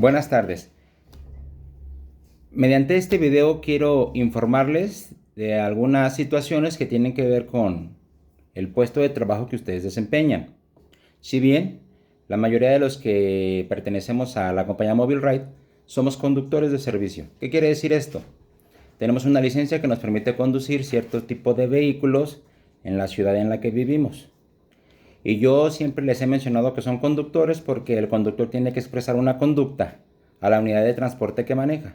Buenas tardes. Mediante este video quiero informarles de algunas situaciones que tienen que ver con el puesto de trabajo que ustedes desempeñan. Si bien la mayoría de los que pertenecemos a la compañía Mobile Ride somos conductores de servicio. ¿Qué quiere decir esto? Tenemos una licencia que nos permite conducir cierto tipo de vehículos en la ciudad en la que vivimos. Y yo siempre les he mencionado que son conductores porque el conductor tiene que expresar una conducta a la unidad de transporte que maneja.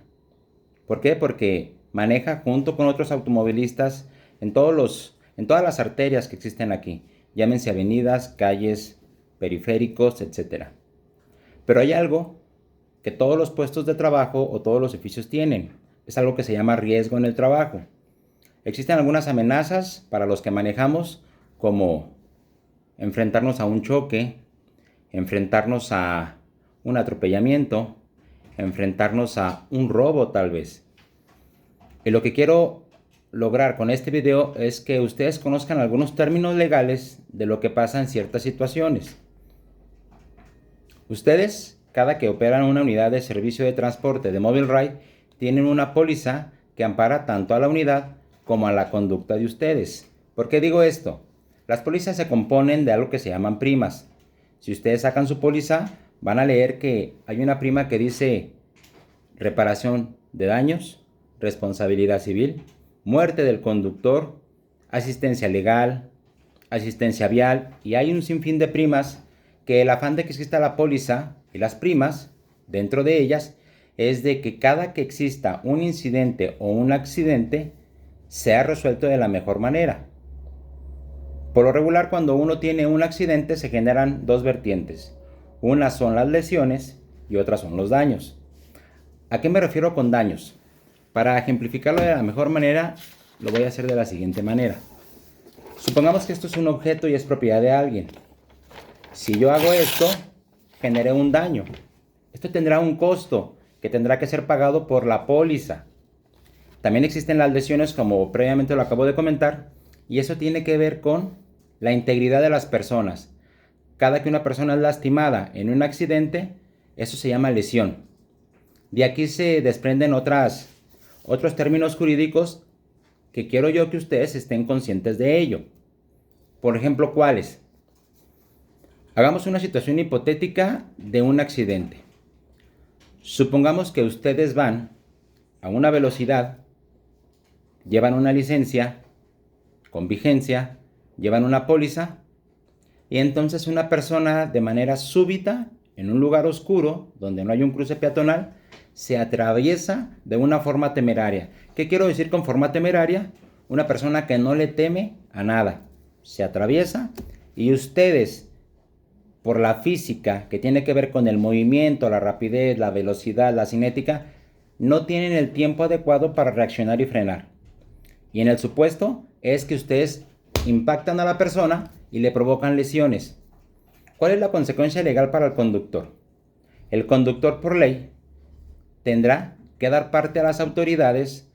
¿Por qué? Porque maneja junto con otros automovilistas en todas las arterias que existen aquí. Llámense avenidas, calles, periféricos, etc. Pero hay algo que todos los puestos de trabajo o todos los oficios tienen. Es algo que se llama riesgo en el trabajo. Existen algunas amenazas para los que manejamos, como enfrentarnos a un choque, enfrentarnos a un atropellamiento, enfrentarnos a un robo tal vez. Y lo que quiero lograr con este video es que ustedes conozcan algunos términos legales de lo que pasa en ciertas situaciones. Ustedes, cada que operan una unidad de servicio de transporte de Mobile Ride, tienen una póliza que ampara tanto a la unidad como a la conducta de ustedes. ¿Por qué digo esto? Las pólizas se componen de algo que se llaman primas. Si ustedes sacan su póliza, van a leer que hay una prima que dice reparación de daños, responsabilidad civil, muerte del conductor, asistencia legal, asistencia vial, y hay un sinfín de primas que el afán de que exista la póliza y las primas dentro de ellas es de que cada que exista un incidente o un accidente sea resuelto de la mejor manera. Por lo regular, cuando uno tiene un accidente se generan dos vertientes. Una son las lesiones y otras son los daños. ¿A qué me refiero con daños? Para ejemplificarlo de la mejor manera, lo voy a hacer de la siguiente manera. Supongamos que esto es un objeto y es propiedad de alguien. Si yo hago esto, generé un daño. Esto tendrá un costo que tendrá que ser pagado por la póliza. También existen las lesiones, como previamente lo acabo de comentar, y eso tiene que ver con la integridad de las personas. Cada que una persona es lastimada en un accidente, eso se llama lesión. De aquí se desprenden otros términos jurídicos que quiero yo que ustedes estén conscientes de ello. Por ejemplo, ¿cuáles? Hagamos una situación hipotética de un accidente. Supongamos que ustedes van a una velocidad, llevan una licencia con vigencia, llevan una póliza, y entonces una persona de manera súbita, en un lugar oscuro, donde no hay un cruce peatonal, se atraviesa de una forma temeraria. ¿Qué quiero decir con forma temeraria? Una persona que no le teme a nada. Se atraviesa y ustedes, por la física que tiene que ver con el movimiento, la rapidez, la velocidad, la cinética, no tienen el tiempo adecuado para reaccionar y frenar. Y en el supuesto es que ustedes impactan a la persona y le provocan lesiones. ¿Cuál es la consecuencia legal para el conductor? El conductor, por ley, tendrá que dar parte a las autoridades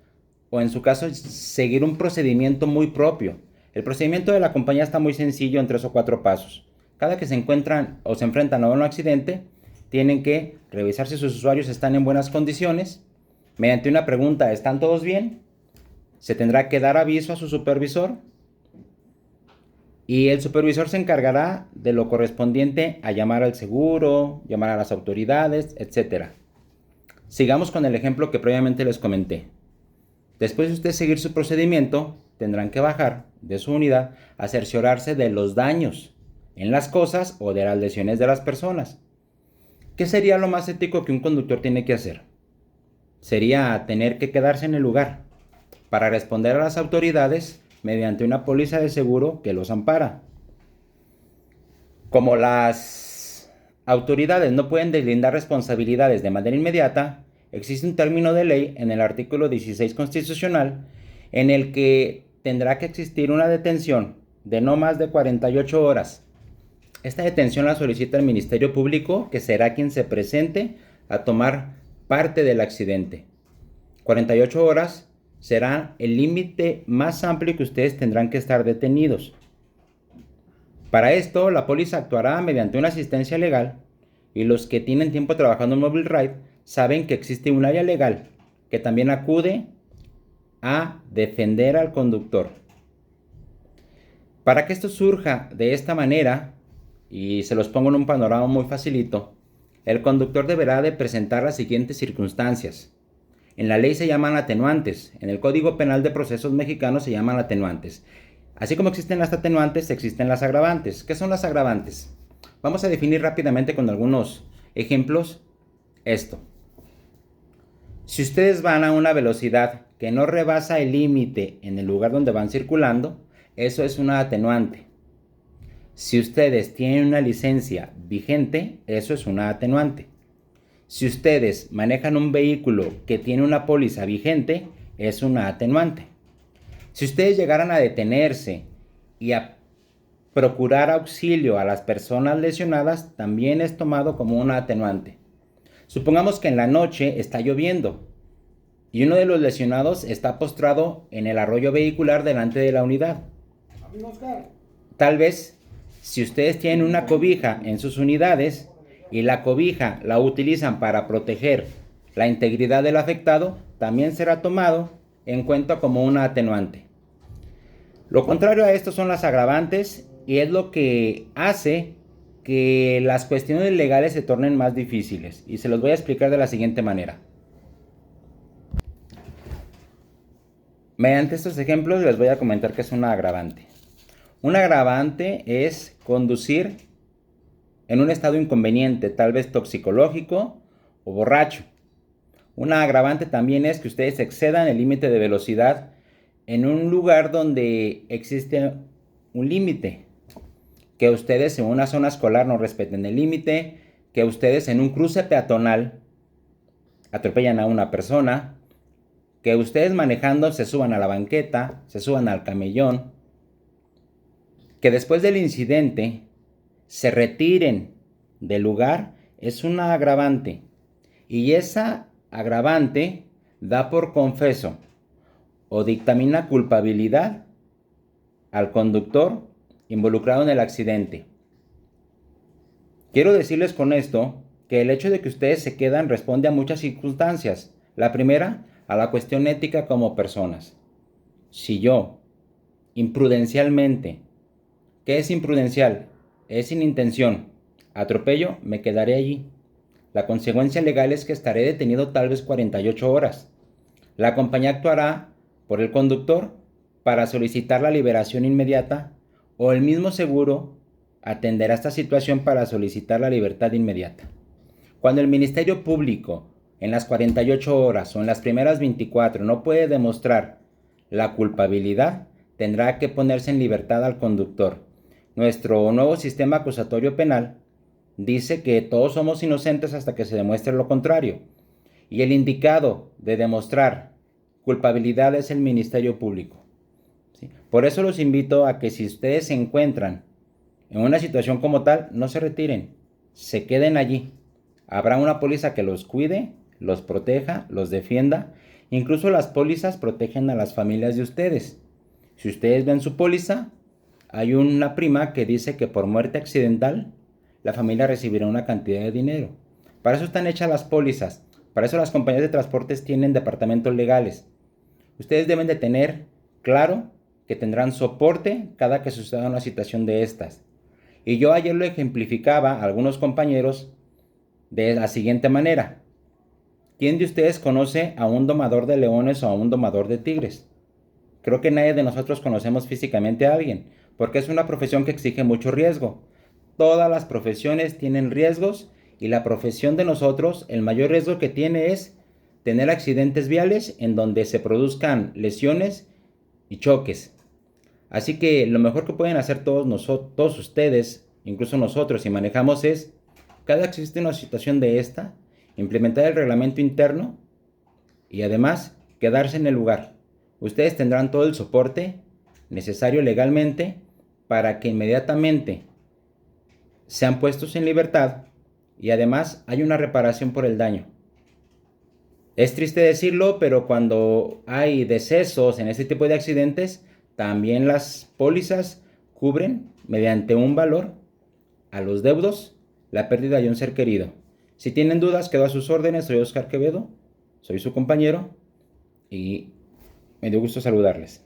o, en su caso, seguir un procedimiento muy propio. El procedimiento de la compañía está muy sencillo, en 3 o 4 pasos. Cada que se encuentran o se enfrentan a un accidente, tienen que revisar si sus usuarios están en buenas condiciones. Mediante una pregunta, ¿están todos bien? Se tendrá que dar aviso a su supervisor y el supervisor se encargará de lo correspondiente a llamar al seguro, llamar a las autoridades, etc. Sigamos con el ejemplo que previamente les comenté. Después de usted seguir su procedimiento, tendrán que bajar de su unidad a cerciorarse de los daños en las cosas o de las lesiones de las personas. ¿Qué sería lo más ético que un conductor tiene que hacer? Sería tener que quedarse en el lugar para responder a las autoridades mediante una póliza de seguro que los ampara. Como las autoridades no pueden deslindar responsabilidades de manera inmediata, existe un término de ley en el artículo 16 constitucional en el que tendrá que existir una detención de no más de 48 horas. Esta detención la solicita el Ministerio Público, que será quien se presente a tomar parte del accidente. 48 horas será el límite más amplio que ustedes tendrán que estar detenidos. Para esto, la póliza actuará mediante una asistencia legal y los que tienen tiempo trabajando en Mobile Ride saben que existe un área legal que también acude a defender al conductor. Para que esto surja de esta manera, y se los pongo en un panorama muy facilito, el conductor deberá de presentar las siguientes circunstancias. En la ley se llaman atenuantes, en el Código Penal de Procesos Mexicanos se llaman atenuantes. Así como existen las atenuantes, existen las agravantes. ¿Qué son las agravantes? Vamos a definir rápidamente con algunos ejemplos esto. Si ustedes van a una velocidad que no rebasa el límite en el lugar donde van circulando, eso es una atenuante. Si ustedes tienen una licencia vigente, eso es una atenuante. Si ustedes manejan un vehículo que tiene una póliza vigente, es una atenuante. Si ustedes llegaran a detenerse y a procurar auxilio a las personas lesionadas, también es tomado como una atenuante. Supongamos que en la noche está lloviendo y uno de los lesionados está postrado en el arroyo vehicular delante de la unidad. Tal vez, si ustedes tienen una cobija en sus unidades y la cobija la utilizan para proteger la integridad del afectado, también será tomado en cuenta como una atenuante. Lo contrario a esto son las agravantes y es lo que hace que las cuestiones legales se tornen más difíciles, y se los voy a explicar de la siguiente manera. Mediante estos ejemplos les voy a comentar qué es una agravante. Un agravante es conducir en un estado inconveniente, tal vez toxicológico o borracho. Una agravante también es que ustedes excedan el límite de velocidad en un lugar donde existe un límite, que ustedes en una zona escolar no respeten el límite, que ustedes en un cruce peatonal atropellan a una persona, que ustedes manejando se suban a la banqueta, se suban al camellón, que después del incidente se retiren del lugar, es una agravante. Y esa agravante da por confeso o dictamina culpabilidad al conductor involucrado en el accidente. Quiero decirles con esto que el hecho de que ustedes se quedan responde a muchas circunstancias. La primera, a la cuestión ética como personas. Si yo, imprudencialmente, ¿qué es imprudencial? Es sin intención, atropello, me quedaré allí. La consecuencia legal es que estaré detenido tal vez 48 horas. La compañía actuará por el conductor para solicitar la liberación inmediata, o el mismo seguro atenderá esta situación para solicitar la libertad inmediata. Cuando el Ministerio Público en las 48 horas o en las primeras 24 no puede demostrar la culpabilidad, tendrá que ponerse en libertad al conductor. Nuestro nuevo sistema acusatorio penal dice que todos somos inocentes hasta que se demuestre lo contrario, y el indicado de demostrar culpabilidad es el Ministerio Público. ¿Sí? Por eso los invito a que, si ustedes se encuentran en una situación como tal, no se retiren, se queden allí. Habrá una póliza que los cuide, los proteja, los defienda. Incluso las pólizas protegen a las familias de ustedes. Si ustedes ven su póliza, hay una prima que dice que por muerte accidental la familia recibirá una cantidad de dinero. Para eso están hechas las pólizas. Para eso las compañías de transportes tienen departamentos legales. Ustedes deben de tener claro que tendrán soporte cada que suceda una situación de estas. Y yo ayer lo ejemplificaba a algunos compañeros de la siguiente manera. ¿Quién de ustedes conoce a un domador de leones o a un domador de tigres? Creo que nadie de nosotros conocemos físicamente a alguien, porque es una profesión que exige mucho riesgo. Todas las profesiones tienen riesgos, y la profesión de nosotros, el mayor riesgo que tiene es tener accidentes viales en donde se produzcan lesiones y choques. Así que lo mejor que pueden hacer todos ustedes, incluso nosotros, si manejamos, es, cada que existe una situación de esta, implementar el reglamento interno y además quedarse en el lugar. Ustedes tendrán todo el soporte necesario legalmente para que inmediatamente sean puestos en libertad, y además hay una reparación por el daño. Es triste decirlo, pero cuando hay decesos en este tipo de accidentes, también las pólizas cubren mediante un valor a los deudos la pérdida de un ser querido. Si tienen dudas, quedo a sus órdenes. Soy Oscar Quevedo, soy su compañero y me dio gusto saludarles.